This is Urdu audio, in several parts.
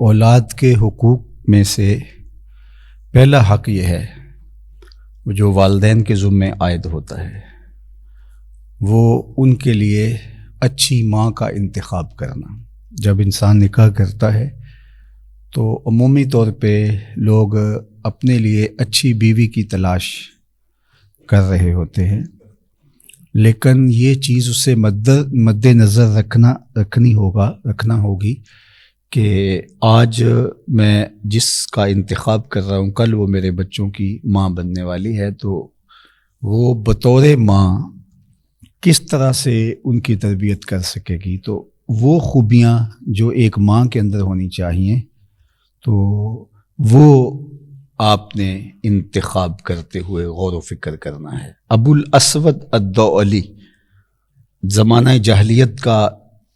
اولاد کے حقوق میں سے پہلا حق یہ ہے جو والدین کے ذمے عائد ہوتا ہے، وہ ان کے لیے اچھی ماں کا انتخاب کرنا۔ جب انسان نکاح کرتا ہے تو عمومی طور پہ لوگ اپنے لیے اچھی بیوی کی تلاش کر رہے ہوتے ہیں، لیکن یہ چیز اسے مد نظر رکھنا ہوگی کہ آج میں جس کا انتخاب کر رہا ہوں کل وہ میرے بچوں کی ماں بننے والی ہے، تو وہ بطور ماں کس طرح سے ان کی تربیت کر سکے گی۔ تو وہ خوبیاں جو ایک ماں کے اندر ہونی چاہیے تو وہ آپ نے انتخاب کرتے ہوئے غور و فکر کرنا ہے۔ ابو الاسود الدؤلی زمانہ جاہلیت کا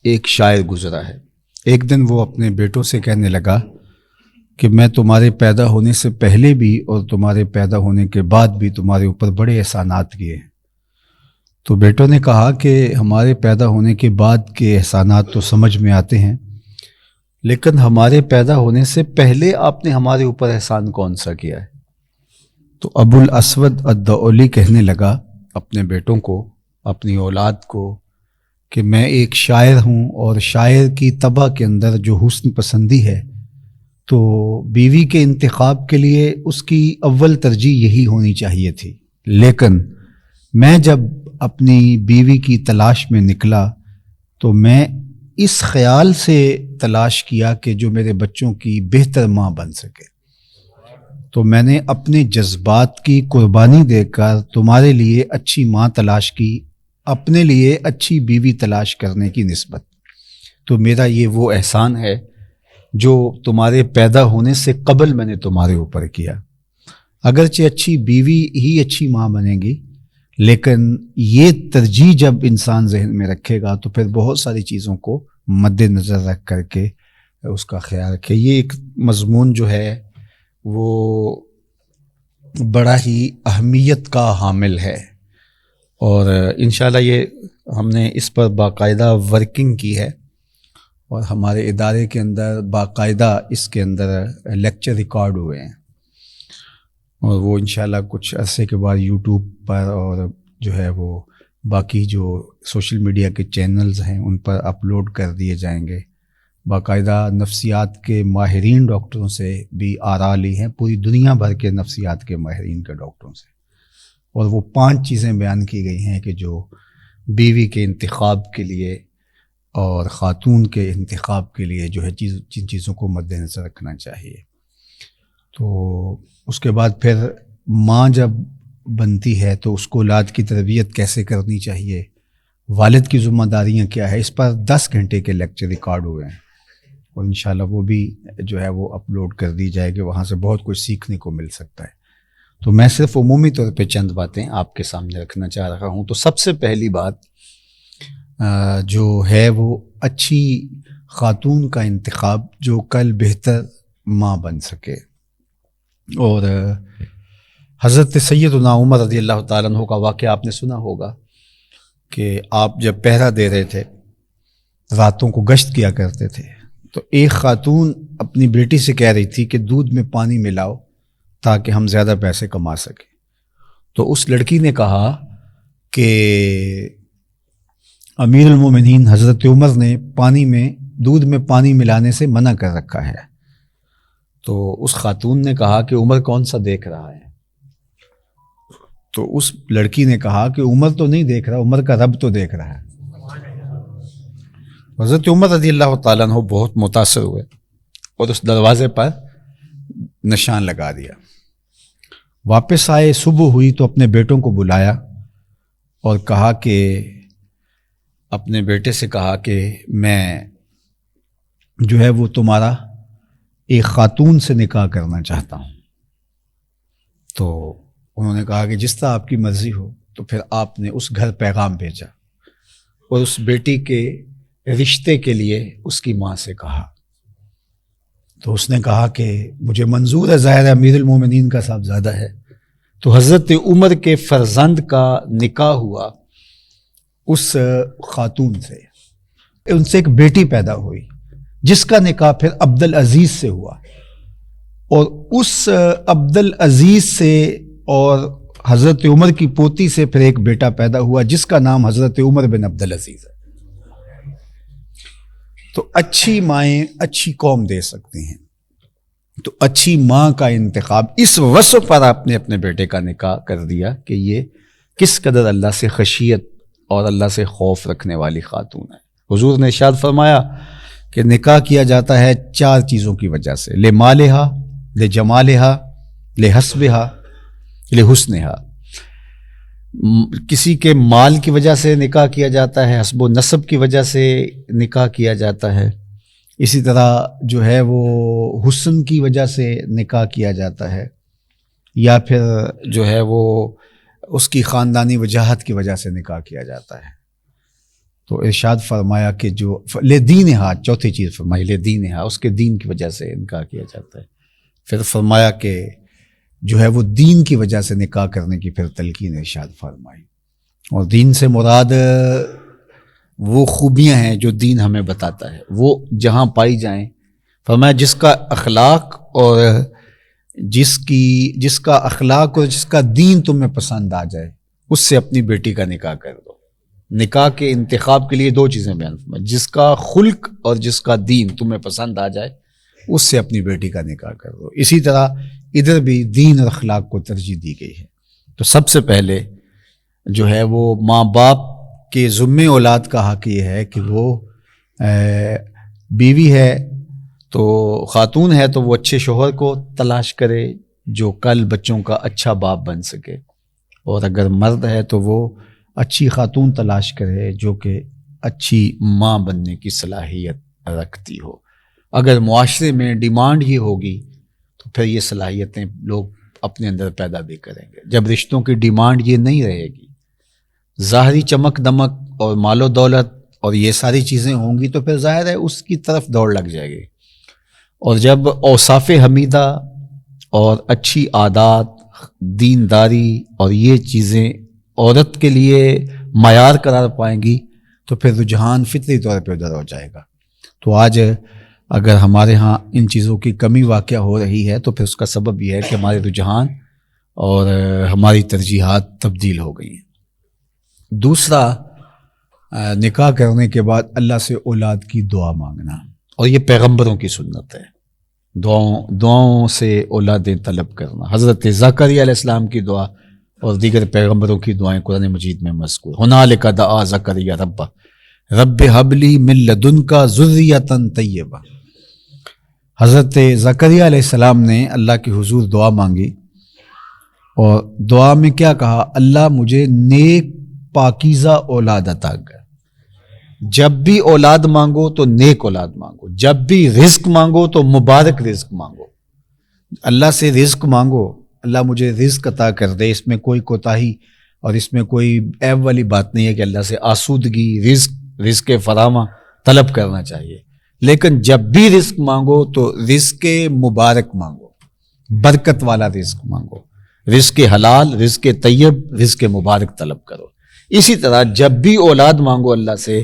ایک شاعر گزرا ہے۔ ایک دن وہ اپنے بیٹوں سے کہنے لگا کہ میں تمہارے پیدا ہونے سے پہلے بھی اور تمہارے پیدا ہونے کے بعد بھی تمہارے اوپر بڑے احسانات کیے ہیں۔ تو بیٹوں نے کہا کہ ہمارے پیدا ہونے کے بعد کے احسانات تو سمجھ میں آتے ہیں، لیکن ہمارے پیدا ہونے سے پہلے آپ نے ہمارے اوپر احسان کون سا کیا ہے؟ تو ابو الاسود الدؤلی کہنے لگا اپنے بیٹوں کو، اپنی اولاد کو، کہ میں ایک شاعر ہوں اور شاعر کی طبع کے اندر جو حسن پسندی ہے تو بیوی کے انتخاب کے لیے اس کی اول ترجیح یہی ہونی چاہیے تھی، لیکن میں جب اپنی بیوی کی تلاش میں نکلا تو میں اس خیال سے تلاش کیا کہ جو میرے بچوں کی بہتر ماں بن سکے، تو میں نے اپنے جذبات کی قربانی دے کر تمہارے لیے اچھی ماں تلاش کی، اپنے لیے اچھی بیوی تلاش کرنے کی نسبت۔ تو میرا یہ وہ احسان ہے جو تمہارے پیدا ہونے سے قبل میں نے تمہارے اوپر کیا۔ اگرچہ اچھی بیوی ہی اچھی ماں بنے گی، لیکن یہ ترجیح جب انسان ذہن میں رکھے گا تو پھر بہت ساری چیزوں کو مد نظر رکھ کر کے اس کا خیال رکھے۔ یہ ایک مضمون جو ہے وہ بڑا ہی اہمیت کا حامل ہے، اور انشاءاللہ یہ ہم نے اس پر باقاعدہ ورکنگ کی ہے، اور ہمارے ادارے کے اندر باقاعدہ اس کے اندر لیکچر ریکارڈ ہوئے ہیں، اور وہ انشاءاللہ کچھ عرصے کے بعد یوٹیوب پر اور جو ہے وہ باقی جو سوشل میڈیا کے چینلز ہیں ان پر اپلوڈ کر دیے جائیں گے۔ باقاعدہ نفسیات کے ماہرین ڈاکٹروں سے بھی آراء لی ہیں، پوری دنیا بھر کے نفسیات کے ماہرین کے ڈاکٹروں سے، اور وہ 5 چیزیں بیان کی گئی ہیں کہ جو بیوی کے انتخاب کے لیے اور خاتون کے انتخاب کے لیے جو ہے جن چیزوں کو مد نظر رکھنا چاہیے۔ تو اس کے بعد پھر ماں جب بنتی ہے تو اس کو اولاد کی تربیت کیسے کرنی چاہیے، والد کی ذمہ داریاں کیا ہے، اس پر 10 گھنٹے کے لیکچر ریکارڈ ہوئے ہیں، اور انشاءاللہ وہ بھی جو ہے وہ اپلوڈ کر دی جائے گی، وہاں سے بہت کچھ سیکھنے کو مل سکتا ہے۔ تو میں صرف عمومی طور پہ چند باتیں آپ کے سامنے رکھنا چاہ رہا ہوں۔ تو سب سے پہلی بات جو ہے وہ اچھی خاتون کا انتخاب جو کل بہتر ماں بن سکے۔ اور حضرت سیدنا عمر رضی اللہ تعالیٰ عنہ کا واقعہ آپ نے سنا ہوگا کہ آپ جب پہرا دے رہے تھے، راتوں کو گشت کیا کرتے تھے، تو ایک خاتون اپنی بیٹی سے کہہ رہی تھی کہ دودھ میں پانی ملاؤ تاکہ ہم زیادہ پیسے کما سکیں۔ تو اس لڑکی نے کہا کہ امیر المومنین حضرت عمر نے دودھ میں پانی ملانے سے منع کر رکھا ہے۔ تو اس خاتون نے کہا کہ عمر کون سا دیکھ رہا ہے؟ تو اس لڑکی نے کہا کہ عمر تو نہیں دیکھ رہا، عمر کا رب تو دیکھ رہا ہے۔ حضرت عمر رضی اللہ تعالیٰ عنہ بہت متاثر ہوئے اور اس دروازے پر نشان لگا دیا۔ واپس آئے، صبح ہوئی تو اپنے بیٹوں کو بلایا اور کہا کہ اپنے بیٹے سے کہا کہ میں جو ہے وہ تمہارا ایک خاتون سے نکاح کرنا چاہتا ہوں۔ تو انہوں نے کہا کہ جس طرح آپ کی مرضی ہو۔ تو پھر آپ نے اس گھر پیغام بھیجا اور اس بیٹی کے رشتے کے لیے اس کی ماں سے کہا۔ تو اس نے کہا کہ مجھے منظور ہے، ظاہر امیر المومنین کا صاحبزادہ ہے۔ تو حضرت عمر کے فرزند کا نکاح ہوا اس خاتون سے، ان سے ایک بیٹی پیدا ہوئی جس کا نکاح پھر عبد العزیز سے ہوا، اور اس عبد العزیز سے اور حضرت عمر کی پوتی سے پھر ایک بیٹا پیدا ہوا جس کا نام حضرت عمر بن عبد العزیز ہے۔ تو اچھی مائیں اچھی قوم دے سکتی ہیں، تو اچھی ماں کا انتخاب اس وصف پر آپ نے اپنے بیٹے کا نکاح کر دیا کہ یہ کس قدر اللہ سے خشیت اور اللہ سے خوف رکھنے والی خاتون ہے۔ حضور نے ارشاد فرمایا کہ نکاح کیا جاتا ہے 4 چیزوں کی وجہ سے، لمالہا، لجمالہا، لحسبہا، لحسنہا۔ کسی کے مال کی وجہ سے نکاح کیا جاتا ہے، حسب و نسب کی وجہ سے نکاح کیا جاتا ہے، اسی طرح جو ہے وہ حسن کی وجہ سے نکاح کیا جاتا ہے، یا پھر جو ہے وہ اس کی خاندانی وجاہت کی وجہ سے نکاح کیا جاتا ہے۔ تو ارشاد فرمایا کہ جو لدینہا، چوتھی چیز فرمائی لدینہا، اس کے دین کی وجہ سے نکاح کیا جاتا ہے۔ پھر فرمایا کہ جو ہے وہ دین کی وجہ سے نکاح کرنے کی پھر تلقین ارشاد فرمائی، اور دین سے مراد وہ خوبیاں ہیں جو دین ہمیں بتاتا ہے، وہ جہاں پائی جائیں۔ فرمایا جس کا اخلاق اور جس کا اخلاق اور جس کا دین تمہیں پسند آ جائے اس سے اپنی بیٹی کا نکاح کر دو۔ نکاح کے انتخاب کے لیے 2 چیزیں بیان فرمائی، جس کا خلق اور جس کا دین تمہیں پسند آ جائے اس سے اپنی بیٹی کا نکاح کر دو۔ اسی طرح ادھر بھی دین اور اخلاق کو ترجیح دی گئی ہے۔ تو سب سے پہلے جو ہے وہ ماں باپ کے ذمے اولاد کا حق یہ ہے کہ وہ بیوی ہے تو خاتون ہے تو وہ اچھے شوہر کو تلاش کرے جو کل بچوں کا اچھا باپ بن سکے، اور اگر مرد ہے تو وہ اچھی خاتون تلاش کرے جو کہ اچھی ماں بننے کی صلاحیت رکھتی ہو۔ اگر معاشرے میں ڈیمانڈ یہ ہوگی تو پھر یہ صلاحیتیں لوگ اپنے اندر پیدا بھی کریں گے۔ جب رشتوں کی ڈیمانڈ یہ نہیں رہے گی، ظاہری چمک دمک اور مال و دولت اور یہ ساری چیزیں ہوں گی تو پھر ظاہر ہے اس کی طرف دوڑ لگ جائے گی، اور جب اوصاف حمیدہ اور اچھی عادات، دینداری اور یہ چیزیں عورت کے لیے معیار قرار پائیں گی تو پھر رجحان فطری طور پہ ادھر ہو جائے گا۔ تو آج اگر ہمارے ہاں ان چیزوں کی کمی واقع ہو رہی ہے تو پھر اس کا سبب یہ ہے کہ ہمارے رجحان اور ہماری ترجیحات تبدیل ہو گئی ہیں۔ دوسرا، نکاح کرنے کے بعد اللہ سے اولاد کی دعا مانگنا، اور یہ پیغمبروں کی سنت ہے، دعاؤں سے اولادیں طلب کرنا۔ حضرت زکریا علیہ السلام کی دعا اور دیگر پیغمبروں کی دعائیں قرآن مجید میں مذکور۔ ہنالک دعا زکریا رب ہب لی من لدنک ذریۃ طیبہ۔ حضرت زکریا علیہ السلام نے اللہ کے حضور دعا مانگی، اور دعا میں کیا کہا؟ اللہ مجھے نیک پاکیزہ اولاد عطا کر۔ جب بھی اولاد مانگو تو نیک اولاد مانگو، جب بھی رزق مانگو تو مبارک رزق مانگو۔ اللہ سے رزق مانگو، اللہ مجھے رزق عطا کر دے، اس میں کوئی کوتاہی اور اس میں کوئی عیب والی بات نہیں ہے کہ اللہ سے آسودگی، رزق فراوان طلب کرنا چاہیے، لیکن جب بھی رزق مانگو تو رزق مبارک مانگو، برکت والا رزق مانگو، رزق حلال، رزق طیب، رزق مبارک طلب کرو۔ اسی طرح جب بھی اولاد مانگو اللہ سے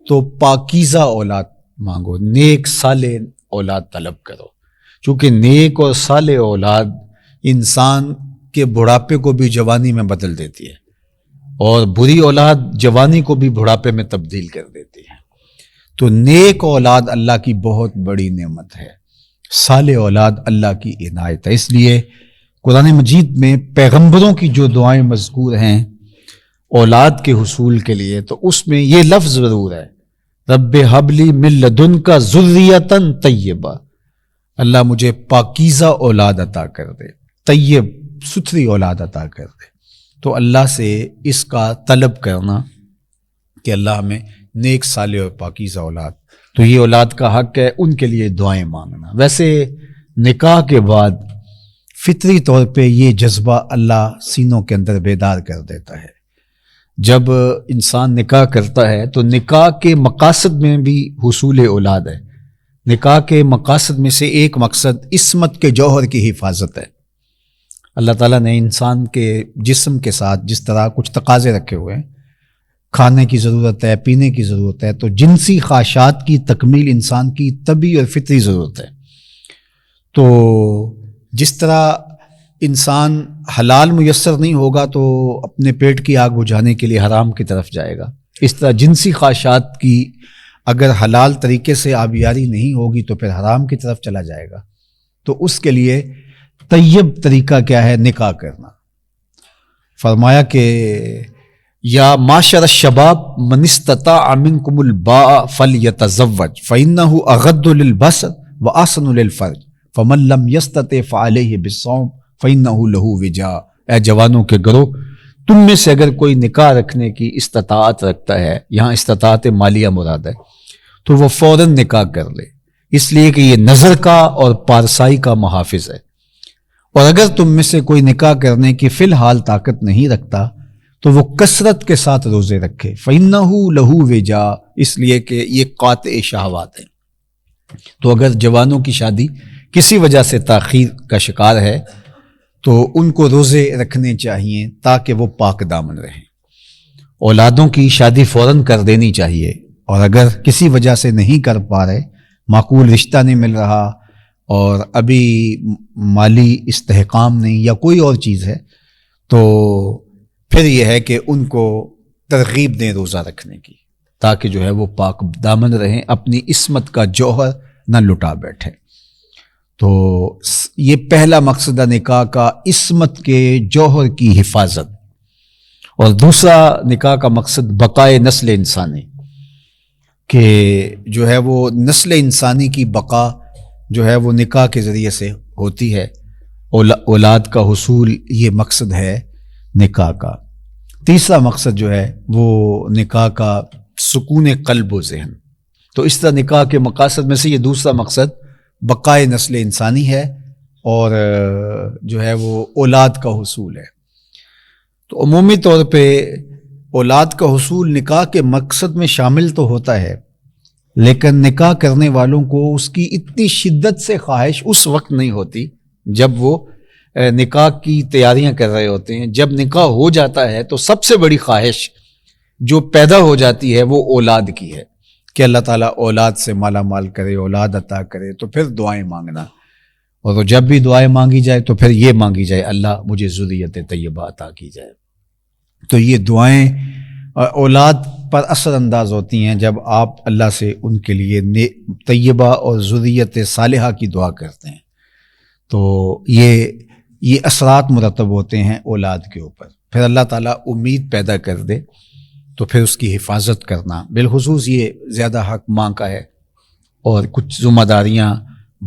تو پاکیزہ اولاد مانگو، نیک صالح اولاد طلب کرو، چونکہ نیک اور صالح اولاد انسان کے بڑھاپے کو بھی جوانی میں بدل دیتی ہے، اور بری اولاد جوانی کو بھی بڑھاپے میں تبدیل کر دیتی ہے۔ تو نیک اولاد اللہ کی بہت بڑی نعمت ہے، صالح اولاد اللہ کی عنایت ہے۔ اس لیے قرآن مجید میں پیغمبروں کی جو دعائیں مذکور ہیں اولاد کے حصول کے لیے، تو اس میں یہ لفظ ضرور ہے، رب ہب لی من لدنک ذریۃ طیبہ، اللہ مجھے پاکیزہ اولاد عطا کر دے، طیب ستھری اولاد عطا کر دے۔ تو اللہ سے اس کا طلب کرنا کہ اللہ ہمیں نیک صالح اور پاکیزہ اولاد، تو یہ اولاد کا حق ہے، ان کے لیے دعائیں مانگنا۔ ویسے نکاح کے بعد فطری طور پہ یہ جذبہ اللہ سینوں کے اندر بیدار کر دیتا ہے۔ جب انسان نکاح کرتا ہے تو نکاح کے مقاصد میں بھی حصول اولاد ہے۔ نکاح کے مقاصد میں سے ایک مقصد عصمت کے جوہر کی حفاظت ہے۔ اللہ تعالیٰ نے انسان کے جسم کے ساتھ جس طرح کچھ تقاضے رکھے ہوئے ہیں، کھانے کی ضرورت ہے، پینے کی ضرورت ہے، تو جنسی خواہشات کی تکمیل انسان کی طبعی اور فطری ضرورت ہے۔ تو جس طرح انسان حلال میسر نہیں ہوگا تو اپنے پیٹ کی آگ بجھانے کے لیے حرام کی طرف جائے گا، اس طرح جنسی خواہشات کی اگر حلال طریقے سے آبیاری نہیں ہوگی تو پھر حرام کی طرف چلا جائے گا۔ تو اس کے لیے طیب طریقہ کیا ہے؟ نکاح کرنا۔ فرمایا کہ یا معاشر الشباب من استطاع منکم الباء فلیتزوج فإنہ اغض للبصر واحسن للفرج فمن لم یستطع فعلیہ بالصوم فإنہ لہ وجاء۔ اے جوانوں کے گروہ، تم میں سے اگر کوئی نکاح رکھنے کی استطاعت رکھتا ہے، یہاں استطاعت مالیہ مراد ہے، تو وہ فوراً نکاح کر لے، اس لیے کہ یہ نظر کا اور پارسائی کا محافظ ہے۔ اور اگر تم میں سے کوئی نکاح کرنے کی فی الحال طاقت نہیں رکھتا تو وہ کثرت کے ساتھ روزے رکھے، فَإِنَّهُ لَهُ وِجَاء، اس لیے کہ یہ قاطع شہوات ہے۔ تو اگر جوانوں کی شادی کسی وجہ سے تاخیر کا شکار ہے تو ان کو روزے رکھنے چاہیے تاکہ وہ پاک دامن رہیں۔ اولادوں کی شادی فوراً کر دینی چاہیے، اور اگر کسی وجہ سے نہیں کر پا رہے، معقول رشتہ نہیں مل رہا اور ابھی مالی استحکام نہیں یا کوئی اور چیز ہے، تو پھر یہ ہے کہ ان کو ترغیب دیں روزہ رکھنے کی، تاکہ جو ہے وہ پاک دامن رہیں، اپنی عصمت کا جوہر نہ لٹا بیٹھے۔ تو یہ پہلا مقصد نکاح کا عصمت کے جوہر کی حفاظت، اور دوسرا نکاح کا مقصد بقائے نسل انسانی، کہ جو ہے وہ نسل انسانی کی بقا جو ہے وہ نکاح کے ذریعے سے ہوتی ہے، اولاد کا حصول یہ مقصد ہے نکاح کا۔ تیسرا مقصد جو ہے وہ نکاح کا سکون قلب و ذہن۔ تو اس طرح نکاح کے مقاصد میں سے یہ دوسرا مقصد بقائے نسل انسانی ہے، اور جو ہے وہ اولاد کا حصول ہے۔ تو عمومی طور پہ اولاد کا حصول نکاح کے مقصد میں شامل تو ہوتا ہے، لیکن نکاح کرنے والوں کو اس کی اتنی شدت سے خواہش اس وقت نہیں ہوتی جب وہ نکاح کی تیاریاں کر رہے ہوتے ہیں۔ جب نکاح ہو جاتا ہے تو سب سے بڑی خواہش جو پیدا ہو جاتی ہے وہ اولاد کی ہے، کہ اللہ تعالیٰ اولاد سے مالا مال کرے، اولاد عطا کرے، تو پھر دعائیں مانگنا، اور جب بھی دعائیں مانگی جائے تو پھر یہ مانگی جائے اللہ مجھے ذریت طیبہ عطا کی جائے۔ تو یہ دعائیں اولاد پر اثر انداز ہوتی ہیں جب آپ اللہ سے ان کے لیے طیبہ اور ذریت صالحہ کی دعا کرتے ہیں، تو یہ اثرات مرتب ہوتے ہیں اولاد کے اوپر۔ پھر اللہ تعالیٰ امید پیدا کر دے تو پھر اس کی حفاظت کرنا، بالخصوص یہ زیادہ حق ماں کا ہے، اور کچھ ذمہ داریاں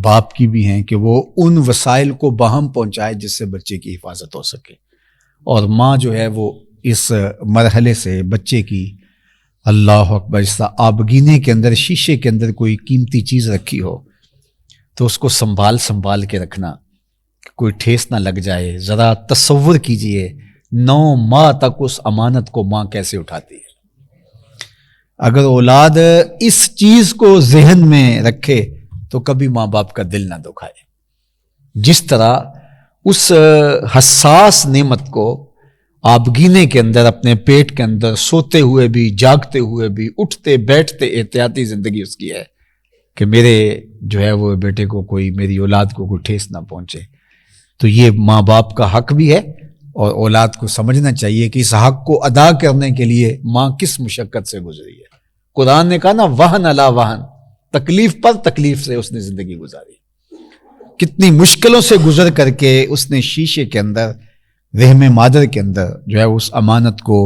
باپ کی بھی ہیں کہ وہ ان وسائل کو باہم پہنچائے جس سے بچے کی حفاظت ہو سکے، اور ماں جو ہے وہ اس مرحلے سے بچے کی، اللہ اکبر، اس طرح آبگینے کے اندر شیشے کے اندر کوئی قیمتی چیز رکھی ہو تو اس کو سنبھال کے رکھنا، کوئی ٹھیس نہ لگ جائے۔ ذرا تصور کیجئے 9 ماہ تک اس امانت کو ماں کیسے اٹھاتی ہے۔ اگر اولاد اس چیز کو ذہن میں رکھے تو کبھی ماں باپ کا دل نہ دکھائے، جس طرح اس حساس نعمت کو آبگینے کے اندر، اپنے پیٹ کے اندر سوتے ہوئے بھی، جاگتے ہوئے بھی، اٹھتے بیٹھتے احتیاطی زندگی اس کی ہے کہ میرے جو ہے وہ بیٹے کو کوئی، میری اولاد کو کوئی ٹھیس نہ پہنچے۔ تو یہ ماں باپ کا حق بھی ہے، اور اولاد کو سمجھنا چاہیے کہ اس حق کو ادا کرنے کے لیے ماں کس مشقت سے گزری ہے۔ قرآن نے کہا نا وہن علی وہن، تکلیف پر تکلیف سے اس نے زندگی گزاری، کتنی مشکلوں سے گزر کر کے اس نے شیشے کے اندر، رحم مادر کے اندر جو ہے اس امانت کو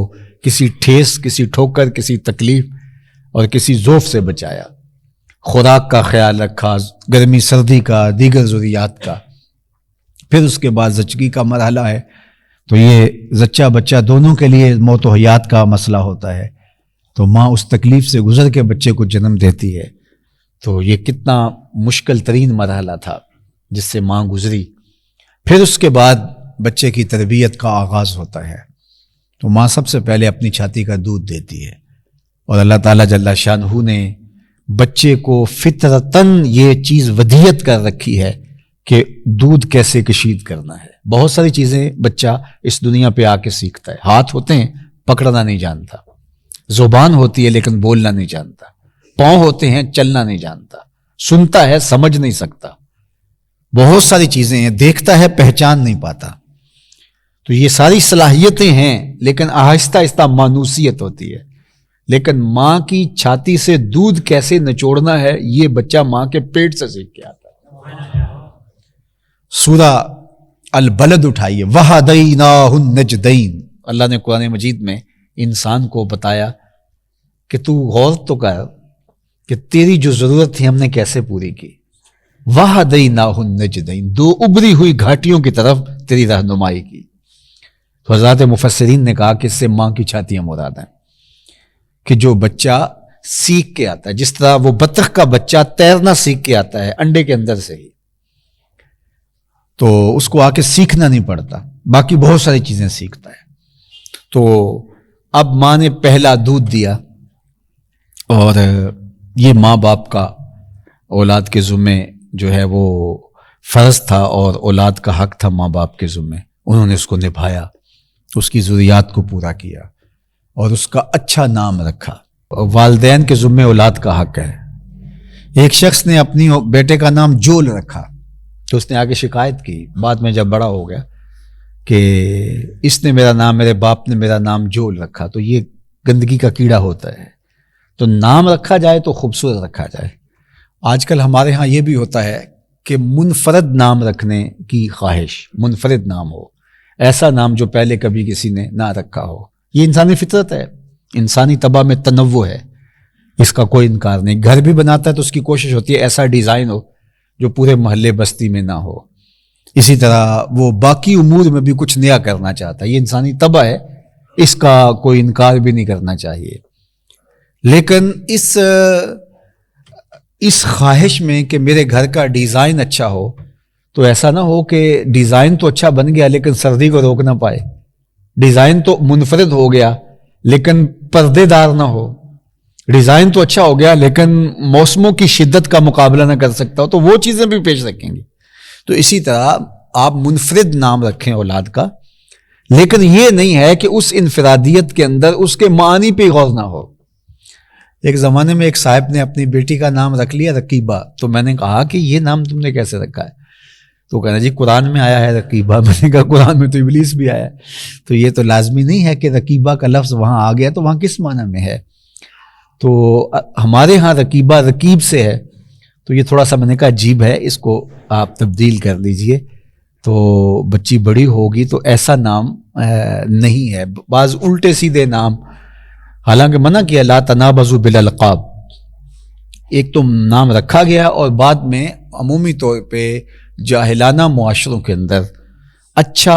کسی ٹھیس، کسی ٹھوکر، کسی تکلیف اور کسی ضعف سے بچایا، خوراک کا خیال رکھا، گرمی سردی کا، دیگر ضروریات کا۔ پھر اس کے بعد زچگی کا مرحلہ ہے، تو یہ زچہ بچہ دونوں کے لیے موت و حیات کا مسئلہ ہوتا ہے، تو ماں اس تکلیف سے گزر کے بچے کو جنم دیتی ہے۔ تو یہ کتنا مشکل ترین مرحلہ تھا جس سے ماں گزری۔ پھر اس کے بعد بچے کی تربیت کا آغاز ہوتا ہے، تو ماں سب سے پہلے اپنی چھاتی کا دودھ دیتی ہے، اور اللہ تعالیٰ جل شانہ نے بچے کو فطرتاً یہ چیز ودیت کر رکھی ہے کہ دودھ کیسے کشید کرنا ہے۔ بہت ساری چیزیں بچہ اس دنیا پہ آ کے سیکھتا ہے، ہاتھ ہوتے ہیں پکڑنا نہیں جانتا، زبان ہوتی ہے لیکن بولنا نہیں جانتا، پاؤں ہوتے ہیں چلنا نہیں جانتا، سنتا ہے سمجھ نہیں سکتا، بہت ساری چیزیں ہیں، دیکھتا ہے پہچان نہیں پاتا. تو یہ ساری صلاحیتیں ہیں لیکن آہستہ آہستہ مانوسیت ہوتی ہے. لیکن ماں کی چھاتی سے دودھ کیسے نچوڑنا ہے یہ بچہ ماں کے پیٹ سے سیکھ کے آتا ہے. سورہ البلد اٹھائیے، وَهَدَيْنَاهُ النَّجْدَيْنِ. اللہ نے قرآن مجید میں انسان کو بتایا کہ تو غور تو کر کہ تیری جو ضرورت تھی ہم نے کیسے پوری کی. وَهَدَيْنَاهُ النَّجْدَيْنِ، دو ابری ہوئی گھاٹیوں کی طرف تیری رہنمائی کی. تو حضرات مفسرین نے کہا کہ اس سے ماں کی چھاتیاں مراد ہیں کہ جو بچہ سیکھ کے آتا ہے، جس طرح وہ بطخ کا بچہ تیرنا سیکھ کے آتا ہے انڈے کے اندر سے ہی، تو اس کو آ کے سیکھنا نہیں پڑتا، باقی بہت ساری چیزیں سیکھتا ہے. تو اب ماں نے پہلا دودھ دیا اور یہ ماں باپ کا اولاد کے ذمے جو ہے وہ فرض تھا اور اولاد کا حق تھا ماں باپ کے ذمے. انہوں نے اس کو نبھایا، اس کی ضروریات کو پورا کیا اور اس کا اچھا نام رکھا. والدین کے ذمے اولاد کا حق ہے. ایک شخص نے اپنی بیٹے کا نام جول رکھا تو اس نے آگے شکایت کی بعد میں جب بڑا ہو گیا کہ اس نے میرے باپ نے میرا نام جول رکھا. تو یہ گندگی کا کیڑا ہوتا ہے. تو نام رکھا جائے تو خوبصورت رکھا جائے. آج کل ہمارے ہاں یہ بھی ہوتا ہے کہ منفرد نام رکھنے کی خواہش، منفرد نام ہو، ایسا نام جو پہلے کبھی کسی نے نہ رکھا ہو. یہ انسانی فطرت ہے، انسانی طبع میں تنوع ہے، اس کا کوئی انکار نہیں. گھر بھی بناتا ہے تو اس کی کوشش ہوتی ہے ایسا ڈیزائن ہو جو پورے محلے بستی میں نہ ہو. اسی طرح وہ باقی امور میں بھی کچھ نیا کرنا چاہتا ہے. یہ انسانی طبع ہے، اس کا کوئی انکار بھی نہیں کرنا چاہیے. لیکن اس خواہش میں کہ میرے گھر کا ڈیزائن اچھا ہو تو ایسا نہ ہو کہ ڈیزائن تو اچھا بن گیا لیکن سردی کو روک نہ پائے. ڈیزائن تو منفرد ہو گیا لیکن پردے دار نہ ہو. ڈیزائن تو اچھا ہو گیا لیکن موسموں کی شدت کا مقابلہ نہ کر سکتا ہو، تو وہ چیزیں بھی پیش رکھیں گے. تو اسی طرح آپ منفرد نام رکھیں اولاد کا، لیکن یہ نہیں ہے کہ اس انفرادیت کے اندر اس کے معنی پہ غور نہ ہو. ایک زمانے میں ایک صاحب نے اپنی بیٹی کا نام رکھ لیا رقیبہ. تو میں نے کہا کہ یہ نام تم نے کیسے رکھا ہے؟ تو کہنا جی قرآن میں آیا ہے رقیبہ. میں نے کہا قرآن میں تو ابلیس بھی آیا ہے، تو یہ تو لازمی نہیں ہے کہ رقیبہ کا لفظ وہاں آ گیا تو وہاں کس معنی میں ہے. تو ہمارے ہاں رقیبہ رقیب سے ہے، تو یہ تھوڑا سا میں نے کہا عجیب ہے، اس کو آپ تبدیل کر دیجئے. تو بچی بڑی ہوگی تو ایسا نام نہیں ہے. بعض الٹے سیدھے نام، حالانکہ منع کیا لا تنابزوا بالالقاب. ایک تو نام رکھا گیا اور بعد میں عمومی طور پہ جاہلانہ معاشروں کے اندر اچھا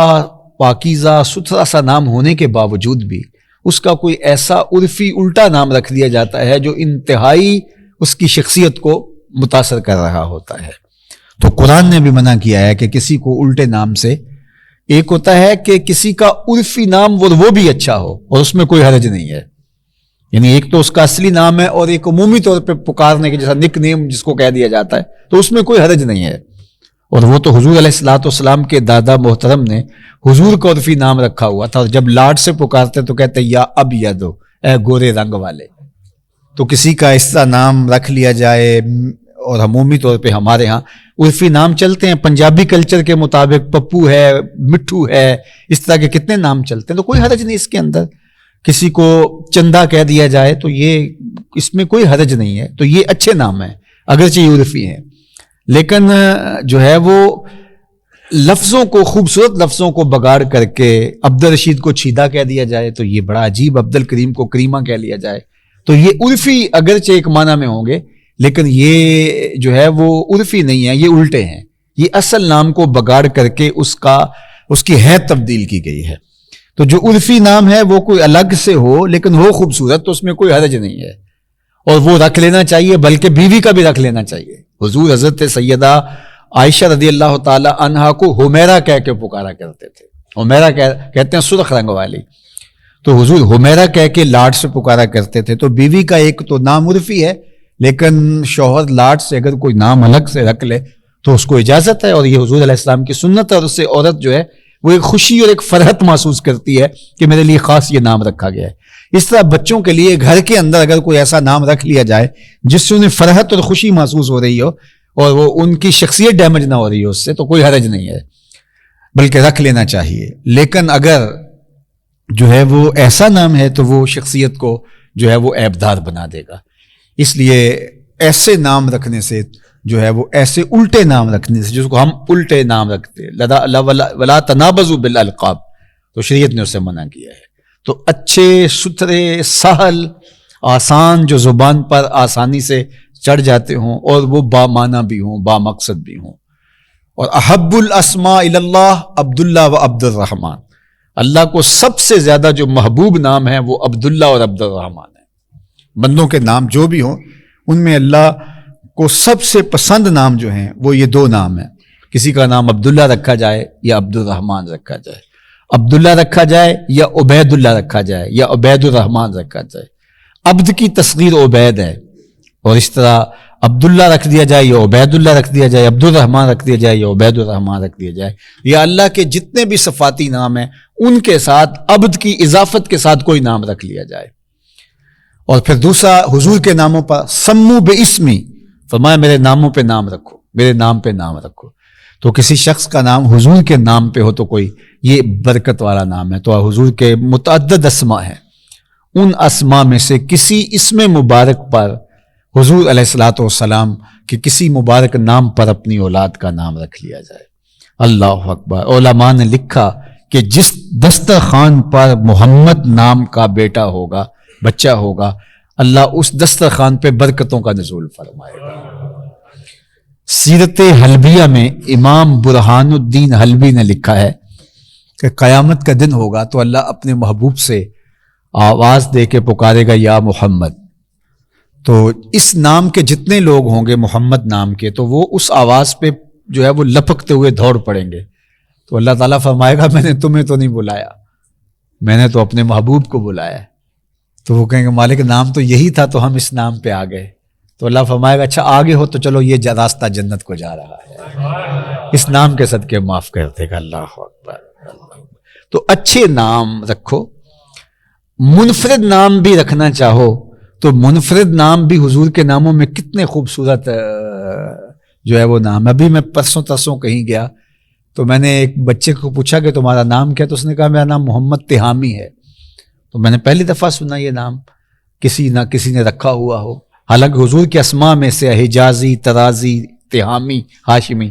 پاکیزہ ستھرا سا نام ہونے کے باوجود بھی اس کا کوئی ایسا عرفی الٹا نام رکھ دیا جاتا ہے جو انتہائی اس کی شخصیت کو متاثر کر رہا ہوتا ہے. تو قرآن نے بھی منع کیا ہے کہ کسی کو الٹے نام سے، ایک ہوتا ہے کہ کسی کا عرفی نام وہ بھی اچھا ہو اور اس میں کوئی حرج نہیں ہے، یعنی ایک تو اس کا اصلی نام ہے اور ایک عمومی طور پہ پکارنے کے جیسا نک نیم جس کو کہہ دیا جاتا ہے تو اس میں کوئی حرج نہیں ہے. اور وہ تو حضور علیہ الصلوۃ والسلام کے دادا محترم نے حضور کا عرفی نام رکھا ہوا تھا، اور جب لاڈ سے پکارتے تو کہتے یا اب یادو، اے گورے رنگ والے. تو کسی کا اس طرح نام رکھ لیا جائے، اور عمومی طور پہ ہمارے ہاں عرفی نام چلتے ہیں پنجابی کلچر کے مطابق، پپو ہے، مٹھو ہے، اس طرح کے کتنے نام چلتے ہیں، تو کوئی حرج نہیں اس کے اندر. کسی کو چندہ کہہ دیا جائے تو یہ اس میں کوئی حرج نہیں ہے. تو یہ اچھے نام ہیں اگرچہ یہ عرفی ہیں، لیکن جو ہے وہ لفظوں کو، خوبصورت لفظوں کو بگاڑ کر کے عبد الرشید کو چھیدا کہہ دیا جائے تو یہ بڑا عجیب، عبد الکریم کو کریمہ کہہ لیا جائے تو یہ عرفی اگرچہ ایک معنی میں ہوں گے لیکن یہ جو ہے وہ عرفی نہیں ہے، یہ الٹے ہیں. یہ اصل نام کو بگاڑ کر کے اس کی حیت تبدیل کی گئی ہے. تو جو عرفی نام ہے وہ کوئی الگ سے ہو لیکن ہو خوبصورت تو اس میں کوئی حرج نہیں ہے، اور وہ رکھ لینا چاہیے، بلکہ بیوی کا بھی رکھ لینا چاہیے. حضور حضرت سیدہ عائشہ رضی اللہ تعالی عنہا کو حمیرہ کہہ کے پکارا کرتے تھے. حمیرہ کہتے ہیں سرخ رنگ والی، تو حضور حمیرہ کہہ کے لاڈ سے پکارا کرتے تھے. تو بیوی کا ایک تو نام عرفی ہے، لیکن شوہر لاڈ سے اگر کوئی نام الگ سے رکھ لے تو اس کو اجازت ہے، اور یہ حضور علیہ السلام کی سنت ہے. اور اس سے عورت جو ہے وہ ایک خوشی اور ایک فرحت محسوس کرتی ہے کہ میرے لیے خاص یہ نام رکھا گیا ہے. اس طرح بچوں کے لیے گھر کے اندر اگر کوئی ایسا نام رکھ لیا جائے جس سے انہیں فرحت اور خوشی محسوس ہو رہی ہو اور وہ ان کی شخصیت ڈیمیج نہ ہو رہی ہو اس سے، تو کوئی حرج نہیں ہے، بلکہ رکھ لینا چاہیے۔ لیکن اگر جو ہے وہ ایسا نام ہے تو وہ شخصیت کو جو ہے وہ عیبدار بنا دے گا، اس لیے ایسے نام رکھنے سے جو ہے وہ ایسے الٹے نام رکھنے سے، جس کو ہم الٹے نام رکھتے ولا تنابزوا بالالقاب، تو شریعت نے اسے منع کیا ہے۔ تو اچھے ستھرے سہل آسان جو زبان پر آسانی سے چڑھ جاتے ہوں اور وہ با معنی بھی ہوں، با مقصد بھی ہوں۔ اور احب الاسماء الی اللہ عبداللہ و عبد الرحمن، اللہ کو سب سے زیادہ جو محبوب نام ہے وہ عبداللہ اور عبد الرحمن ہے۔ بندوں کے نام جو بھی ہوں ان میں اللہ کو سب سے پسند نام جو ہیں وہ یہ دو نام ہیں، کسی کا نام عبداللہ رکھا جائے یا عبد الرحمن رکھا جائے، عبداللہ رکھا جائے یا عبید اللہ رکھا جائے یا عبید الرحمن رکھا جائے۔ عبد کی تصغیر عبید ہے، اور اس طرح عبداللہ رکھ دیا جائے یا عبید اللہ رکھ دیا جائے، عبد الرحمن رکھ دیا جائے یا عبید الرحمن رکھ دیا جائے، یا اللہ کے جتنے بھی صفاتی نام ہیں ان کے ساتھ عبد کی اضافت کے ساتھ کوئی نام رکھ لیا جائے۔ اور پھر دوسرا حضور کے ناموں پر سمو باسمی، فرمایا میرے ناموں پہ نام رکھو، میرے نام پہ نام رکھو۔ تو کسی شخص کا نام حضور کے نام پہ ہو تو کوئی یہ برکت والا نام ہے۔ تو حضور کے متعدد اسماء ہیں، ان اسماء میں سے کسی اسم مبارک پر حضور علیہ الصلوۃ والسلام کے کسی مبارک نام پر اپنی اولاد کا نام رکھ لیا جائے۔ اللہ اکبر۔ علماء نے لکھا کہ جس دسترخوان پر محمد نام کا بیٹا ہوگا، بچہ ہوگا، اللہ اس دسترخوان پہ برکتوں کا نزول فرمائے گا۔ سیرت حلبیہ میں امام برہان الدین حلبی نے لکھا ہے کہ قیامت کا دن ہوگا تو اللہ اپنے محبوب سے آواز دے کے پکارے گا یا محمد، تو اس نام کے جتنے لوگ ہوں گے محمد نام کے، تو وہ اس آواز پہ جو ہے وہ لپکتے ہوئے دوڑ پڑیں گے۔ تو اللہ تعالیٰ فرمائے گا میں نے تمہیں تو نہیں بلایا، میں نے تو اپنے محبوب کو بلایا۔ تو وہ کہیں گے مالک نام تو یہی تھا تو ہم اس نام پہ آ گئے۔ تو اللہ فرمائے گا اچھا آگے ہو تو چلو یہ راستہ جنت کو جا رہا ہے، اس نام کے صدقے معاف کر دے گا۔ اللہ اکبر۔ تو اچھے نام رکھو، منفرد نام بھی رکھنا چاہو تو منفرد نام بھی حضور کے ناموں میں کتنے خوبصورت جو ہے وہ نام۔ ابھی میں پرسوں ترسوں کہیں گیا تو میں نے ایک بچے کو پوچھا کہ تمہارا نام کیا، تو اس نے کہا میرا نام محمد تہامی ہے۔ تو میں نے پہلی دفعہ سنا یہ نام کسی نے رکھا ہوا ہو، حالانکہ حضور کے اسماء میں سے حجازی، ترازی، تہامی، ہاشمی،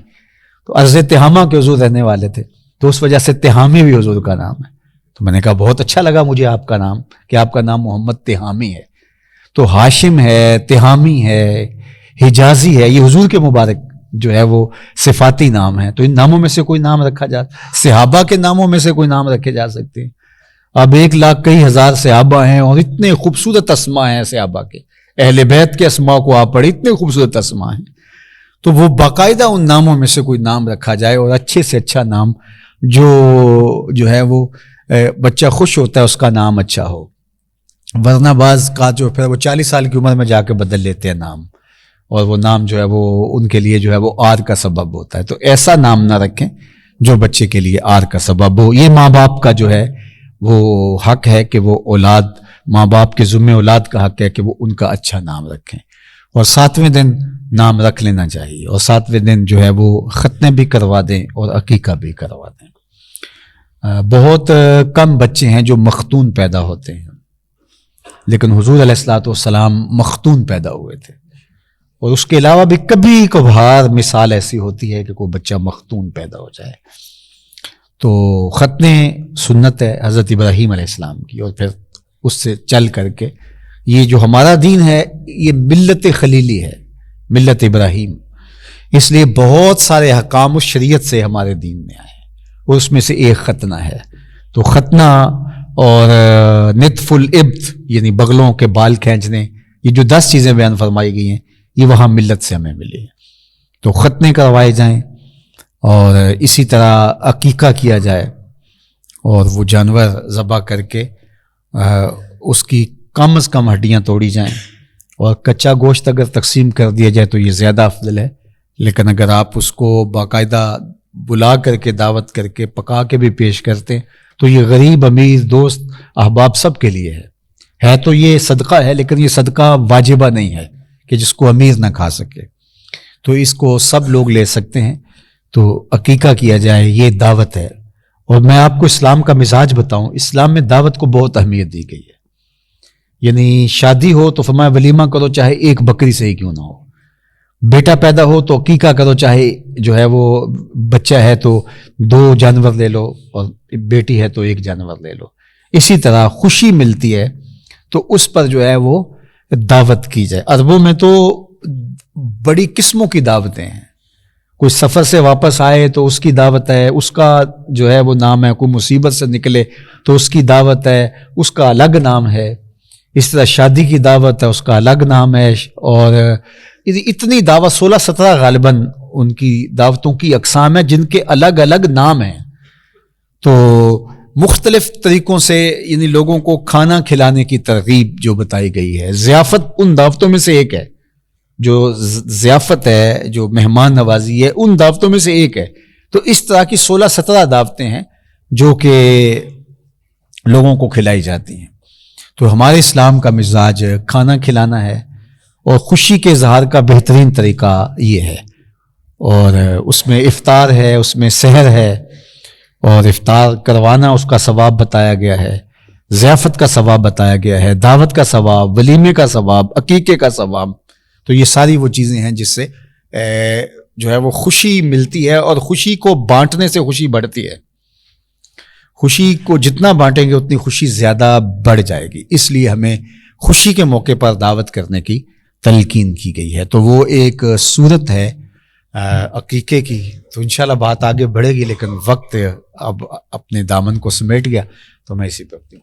تو عرض تہامہ کے حضور رہنے والے تھے، تو اس وجہ سے تہامی بھی حضور کا نام ہے۔ تو میں نے کہا بہت اچھا لگا مجھے آپ کا نام، کہ آپ کا نام محمد تہامی ہے۔ تو ہاشم ہے، تہامی ہے، حجازی ہے، یہ حضور کے مبارک جو ہے وہ صفاتی نام ہے۔ تو ان ناموں میں سے کوئی نام رکھا جا، صحابہ کے ناموں میں سے کوئی نام رکھے جا سکتے ہیں۔ اب 1,00,000 کئی ہزار صحابہ ہیں اور اتنے خوبصورت اسماء ہیں صحابہ کے، اہل بیت کے اسماء کو آپ پڑھیں، اتنے خوبصورت اسماء ہیں۔ تو وہ باقاعدہ ان ناموں میں سے کوئی نام رکھا جائے، اور اچھے سے اچھا نام جو ہے وہ بچہ خوش ہوتا ہے اس کا نام اچھا ہو، ورنہ بعض کا جو پھر وہ 40 سال کی عمر میں جا کے بدل لیتے ہیں نام، اور وہ نام جو ہے وہ ان کے لیے جو ہے وہ آر کا سبب ہوتا ہے۔ تو ایسا نام نہ رکھیں جو بچے کے لیے آر کا سبب ہو۔ یہ ماں باپ کا جو ہے وہ حق ہے کہ وہ اولاد، ماں باپ کے ذمہ اولاد کا حق ہے کہ وہ ان کا اچھا نام رکھیں، اور 7ویں دن نام رکھ لینا چاہیے، اور 7ویں دن جو ہے وہ ختنے بھی کروا دیں اور عقیقہ بھی کروا دیں۔ بہت کم بچے ہیں جو مختون پیدا ہوتے ہیں، لیکن حضور علیہ الصلوۃ والسلام مختون پیدا ہوئے تھے، اور اس کے علاوہ بھی کبھی کبھار مثال ایسی ہوتی ہے کہ کوئی بچہ مختون پیدا ہو جائے۔ تو ختنے سنت ہے حضرت ابراہیم علیہ السلام کی، اور پھر اس سے چل کر کے یہ جو ہمارا دین ہے یہ ملت خلیلی ہے، ملت ابراہیم، اس لیے بہت سارے احکام اس شریعت سے ہمارے دین میں آئے، اور اس میں سے ایک ختنہ ہے۔ تو ختنہ اور نطف الابط یعنی بغلوں کے بال کھینچنے، یہ جو 10 چیزیں بیان فرمائی گئی ہیں یہ وہاں ملت سے ہمیں ملی ہیں۔ تو ختنے کروائے جائیں، اور اسی طرح عقیقہ کیا جائے، اور وہ جانور ذبح کر کے اس کی کم از کم ہڈیاں توڑی جائیں، اور کچا گوشت اگر تقسیم کر دیا جائے تو یہ زیادہ افضل ہے، لیکن اگر آپ اس کو باقاعدہ بلا کر کے دعوت کر کے پکا کے بھی پیش کرتے ہیں تو یہ غریب، امیر، دوست، احباب سب کے لیے ہے، ہے تو یہ صدقہ ہے، لیکن یہ صدقہ واجبہ نہیں ہے کہ جس کو امیر نہ کھا سکے، تو اس کو سب لوگ لے سکتے ہیں، تو عقیقہ کیا جائے، یہ دعوت ہے۔ اور میں آپ کو اسلام کا مزاج بتاؤں، اسلام میں دعوت کو بہت اہمیت دی گئی ہے، یعنی شادی ہو تو فرمایا ولیمہ کرو چاہے ایک بکری سے ہی کیوں نہ ہو، بیٹا پیدا ہو تو عقیقہ کرو، چاہے جو ہے وہ بچہ ہے تو 2 جانور لے لو، اور بیٹی ہے تو 1 جانور لے لو۔ اسی طرح خوشی ملتی ہے تو اس پر جو ہے وہ دعوت کی جائے۔ عربوں میں تو بڑی قسموں کی دعوتیں ہیں، کوئی سفر سے واپس آئے تو اس کی دعوت ہے، اس کا جو ہے وہ نام ہے، کوئی مصیبت سے نکلے تو اس کی دعوت ہے، اس کا الگ نام ہے، اس طرح شادی کی دعوت ہے، اس کا الگ نام ہے، اور اتنی دعوت 16-17 غالباً ان کی دعوتوں کی اقسام ہیں جن کے الگ الگ نام ہیں۔ تو مختلف طریقوں سے یعنی لوگوں کو کھانا کھلانے کی ترغیب جو بتائی گئی ہے، ضیافت ان دعوتوں میں سے ایک ہے، جو ضیافت ہے، جو مہمان نوازی ہے، ان دعوتوں میں سے ایک ہے۔ تو اس طرح کی 16-17 دعوتیں ہیں جو کہ لوگوں کو کھلائی جاتی ہیں۔ تو ہمارے اسلام کا مزاج کھانا کھلانا ہے، اور خوشی کے اظہار کا بہترین طریقہ یہ ہے، اور اس میں افطار ہے، اس میں سحر ہے، اور افطار کروانا اس کا ثواب بتایا گیا ہے، ضیافت کا ثواب بتایا گیا ہے، دعوت کا ثواب، ولیمے کا ثواب، عقیقے کا ثواب۔ تو یہ ساری وہ چیزیں ہیں جس سے جو ہے وہ خوشی ملتی ہے، اور خوشی کو بانٹنے سے خوشی بڑھتی ہے۔ خوشی کو جتنا بانٹیں گے اتنی خوشی زیادہ بڑھ جائے گی، اس لیے ہمیں خوشی کے موقع پر دعوت کرنے کی تلقین کی گئی ہے۔ تو وہ ایک صورت ہے عقیقے کی۔ تو انشاءاللہ بات آگے بڑھے گی، لیکن وقت اب اپنے دامن کو سمیٹ گیا، تو میں اسی پہ اپنی